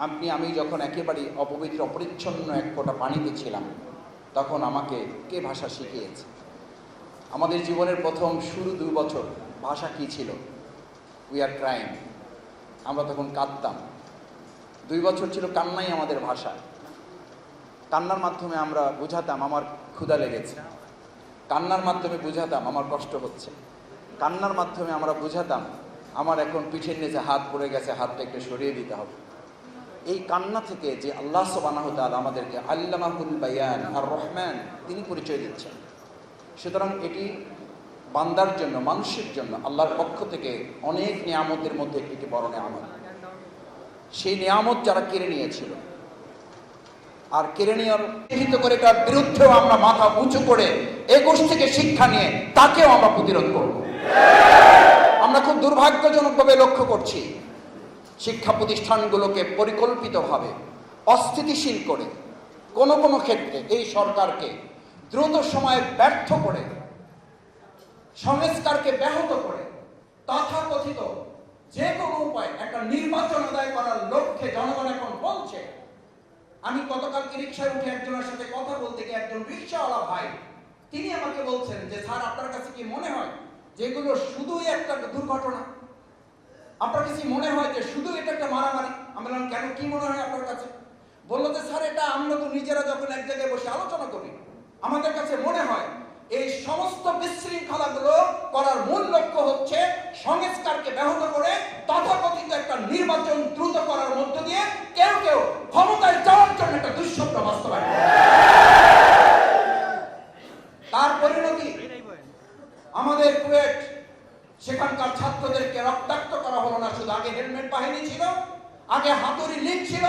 আমি যখন একেবারে অপবিত্র অপরিচ্ছন্ন এক ফোঁটা পানিতে ছিলাম, তখন আমাকে কে ভাষা শিখিয়েছে? আমাদের জীবনের প্রথম শুরু 2 বছর ভাষা কি ছিল? We are crying. আমরা তখন কাঁদতাম। 2 বছর ছিল কান্নাই আমাদের ভাষা। কান্নার মাধ্যমে আমরা বুঝাতাম আমার ক্ষুধা লেগেছে, কান্নার মাধ্যমে বুঝাতাম আমার কষ্ট হচ্ছে, কান্নার মাধ্যমে আমরা বুঝাতাম আমার এখন পিঠের নিচে হাত পড়ে গেছে, হাতটা একটু সরিয়ে দিতে হবে। এই কান্না থেকে যে আল্লাহ সুবহানাহু ওয়া তাআলা আমাদেরকে আল্লামাহুল বায়ান আর রহমান তিনি পরিচয় দিচ্ছেন। সুতরাং এটি বান্দার জন্য, মানুষের জন্য আল্লাহর পক্ষ থেকে অনেক নিয়ামতের মধ্যে একটি বড় নিয়ামত। সেই নিয়ামত যারা কেড়ে নিয়েছিল, আর কেড়ে নেওয়ার চিহ্নিত করে তার বিরুদ্ধেও আমরা মাথা উঁচু করে 21 থেকে শিক্ষা নিয়ে তাকেও আমরা প্রতিরোধ করব। আমরা খুব দুর্ভাগ্যজনকভাবে লক্ষ্য করছি শিক্ষা প্রতিষ্ঠানগুলোকে পরিকল্পিতভাবে অস্থিতিশীল করে কোনো কোনো ক্ষেত্রে এই সরকারকে দ্রুত সময়ে ব্যর্থ করে, সংস্কারকে ব্যাহত করে, তথাকথিত যে কোনো উপায় একটা নির্বাচন আদায় করার লক্ষ্যে জনগণ এখন বলছে। আমি গতকালকে রিকশায় উঠে একজনের সাথে কথা বলতে গিয়ে একজন রিকশাওয়ালা ভাই তিনি আমাকে বলছেন যে স্যার, আপনার কাছে কি মনে হয় যেগুলো শুধুই একটা দুর্ঘটনা? আপনার কাছে মনে হয় যে শুধু এটা একটা মারামারি? আমি বললাম কেন, কি মনে হয় আপনার কাছে? বললো যে স্যার, এটা আমরা তো নিজেরা যখন এক জায়গায় বসে আলোচনা করি, আমাদের কাছে মনে হয় এই সমস্ত বিশৃঙ্খলাগুলো করার মূল লক্ষ্য হচ্ছে সংস্কারকে ব্যাহত করে তথাকথিত একটা নির্বাচন দ্রুত করার মধ্য দিয়ে কেউ কেউ ক্ষমতায় যাওয়ার জন্য একটা দুঃস্বপ্ন বাস্তবায়ন করে। তার পরিণতি আমাদের কুয়েট, সেখানকার ছাত্রদেরকে রক্তাক্ত করা হলো না। শুধু আগে হেলমেট বাহিনী ছিল, আগে হাতুড়ি লীগ ছিল,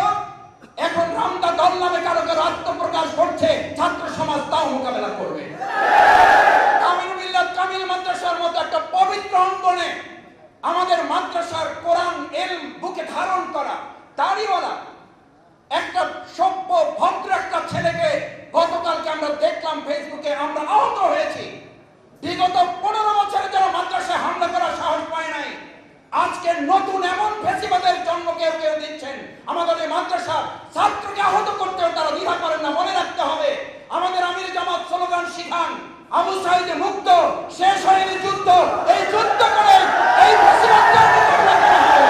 এখন রামদা দল নামে কারো কারো আত্মপ্রকাশ করছে, ছাত্র সমাজ তাও মোকাবেলা করবে। কামিল মিল্লাত কামিল মাদ্রাসার মতো একটা পবিত্র অঙ্গনে আমাদের মাদ্রাসার কোরআন ইলম বুকে ধারণ করা দাড়িওয়ালা একটা সভ্য ভদ্র একটা ছেলেকে গতকালকে আমরা দেখলাম ফেসবুকে, আমরা আহত হয়েছি। বিগত 15 বছরে যারা মাদ্রাসায় হামলা করার সাহস পায় নাই, আজকে নতুন এমন ফেসিবাদের জন্ম কেউ কেউ দিচ্ছেন। আমাদের এই মাদ্রাসার ছাত্রকে আহত করতেও তারা দ্বিধা করেন না। মনে রাখতে হবে, আমাদের আমির জামাত স্লোগান শিখান, আবু সাঈদে মুক্ত, শেষ হয়নি যুদ্ধ, এই যুদ্ধ করে এই ফেসিবাদকে মোকাবিলা করা হবে।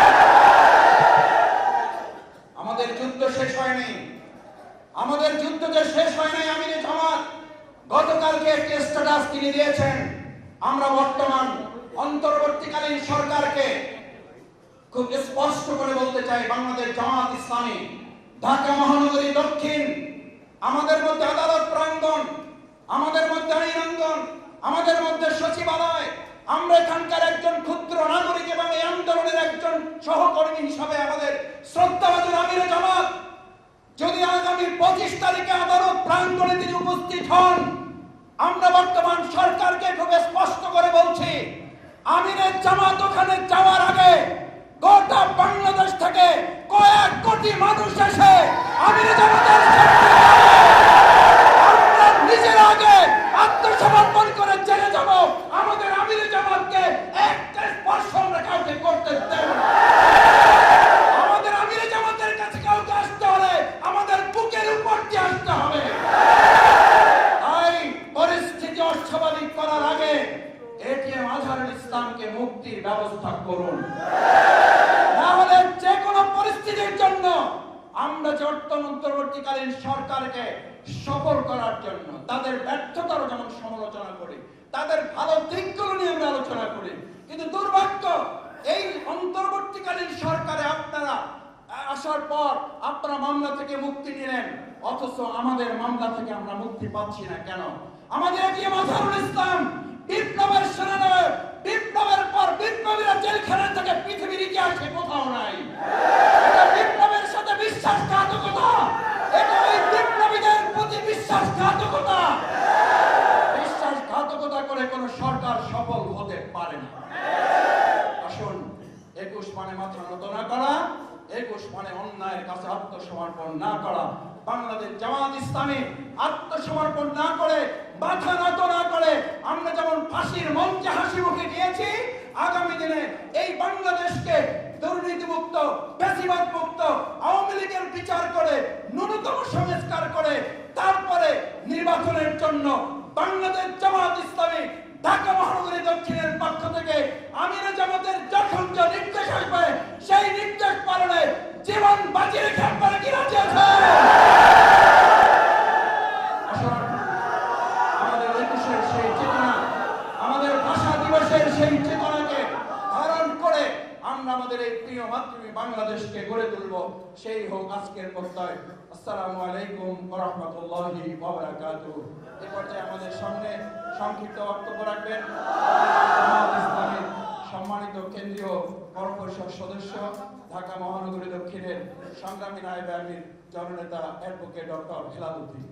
আমাদের যুদ্ধ শেষ হয়নি, আমাদের যুদ্ধ যে শেষ হয় নাই। আমির জামাত গতকালকে একটি স্ট্যাটাস তিনি দিয়েছেন। আমরা বর্তমান অন্তর্বর্তীকালীন সরকারকে খুব স্পষ্ট করে বলতে চাই, বাংলাদেশ জামাত ইসলামী ঢাকা মহানগরী দক্ষিণ, আমাদের মধ্যে আদালত প্রাঙ্গণ, আমাদের মধ্যে আইনাঙ্গন, আমাদের মধ্যে সচিবালয়, আমরা এখানকার একজন ক্ষুদ্র নাগরিক এবং এই আন্দোলনের একজন সহকর্মী হিসাবে আমাদের শ্রদ্ধাভাজন আমির জামাত যদি আগামী 25 তারিখে আদালত প্রাঙ্গণে তিনি উপস্থিত হন, আমরা বর্তমান সরকারকে খুব স্পষ্ট করে বলছি, আমিরের জামাত ওখানে যাওয়ার আগে গোটা বাংলাদেশ থেকে কয়েক কোটি মানুষ এসে আমিরের জামাতের আমরা নিজের আগে আত্মসমর্পণ করে জেনে যাব। আমাদের আমিরের জামাতকে একটা স্পর্শ আমরা কাউকে করতে দেব না। আমাদের আমিরের জামাতের কাছে কাউকে আসতে হলে আমাদের বুকের উপর দিয়ে আসতে হবে। তাই পরিস্থিতি অস্বাভাবিক করার আগে এটিএম আজহারুল ইসলামকে মুক্তির ব্যবস্থা করুন। না হলে যে কোনো পরিস্থিতির জন্য আমরা যে অন্তর্বর্তীকালীন সরকারকে সফল করার জন্য তাদের ব্যর্থতারও যেমন সমালোচনা করি, তাদের ভালো দিকগুলো নিয়ে আমরা আলোচনা করি, কিন্তু দুর্ভাগ্য এই অন্তর্বর্তীকালীন সরকারে আপনারা আসার পর আপনারা মামলা থেকে মুক্তি নিলেন, অথচ আমাদের মামলা থেকে আমরা মুক্তি পাচ্ছি না কেন? আমাদের এটিএম আজহারুল ইসলাম বিপ্লবের সেনানায়ক, বিপ্লবের পর বিপ্লবীরা জেলখানা থেকে পৃথিবীর ইতিহাসে কোথাও নাই। এটা বিপ্লবের সাথে বিশ্বাসঘাতকতা, এটা ওই বিপ্লবীদের প্রতি বিশ্বাসঘাতকতা। বিশ্বাসঘাতকতা করে কোন সরকার সফল হতে পারে না। আসুন, 21 মানে মাথা নত না করা, 21 মানে অন্যায়ের কাছে আত্মসমর্পণ না করা। বাংলাদেশ জামাত ইসলামী আত্মসমর্পণ না করে, মাথা নত না করে, আমরা যেমন ফাঁসির মঞ্চে হাসি মুখে গিয়েছি, আগামী দিনে এই বাংলাদেশকে দুর্নীতিমুক্ত, ফ্যাসিবাদ মুক্ত, আওয়ামী লীগের জন্য বাংলাদেশ জামাত ইসলামী ঢাকা মহানগরী দক্ষিণের পক্ষ থেকে আমির জামাতের যখন যা নির্দেশ আসবে সেই নির্দেশ পালনে জীবন বাজি রেখে আপনারা কি রাজি আছেন? আমাদের ঐতিহ্যের সেই চেতনা, আমাদের ভাষা দিবসের সেই চেতনাকে ধারণ করে আমরা আমাদের এই প্রিয় মাতৃভূমি বাংলাদেশকে গড়ে তুলব, সেই হোক আজকের প্রত্যয়। আসসালামু আলাইকুম ওয়া রাহমাতুল্লাহি ওয়া বারাকাতুহু। এই পর্যায়ে আমাদের সামনে সংক্ষিপ্ত বক্তব্য রাখবেন জামাত ইসলামীর সম্মানিত কেন্দ্রীয় কর্মপরিষদ সদস্য, ঢাকা মহানগরী দক্ষিণের সংগ্রামী নায়েব আমির জননেতা অ্যাডভোকেট ডক্টর হেলাল উদ্দিন।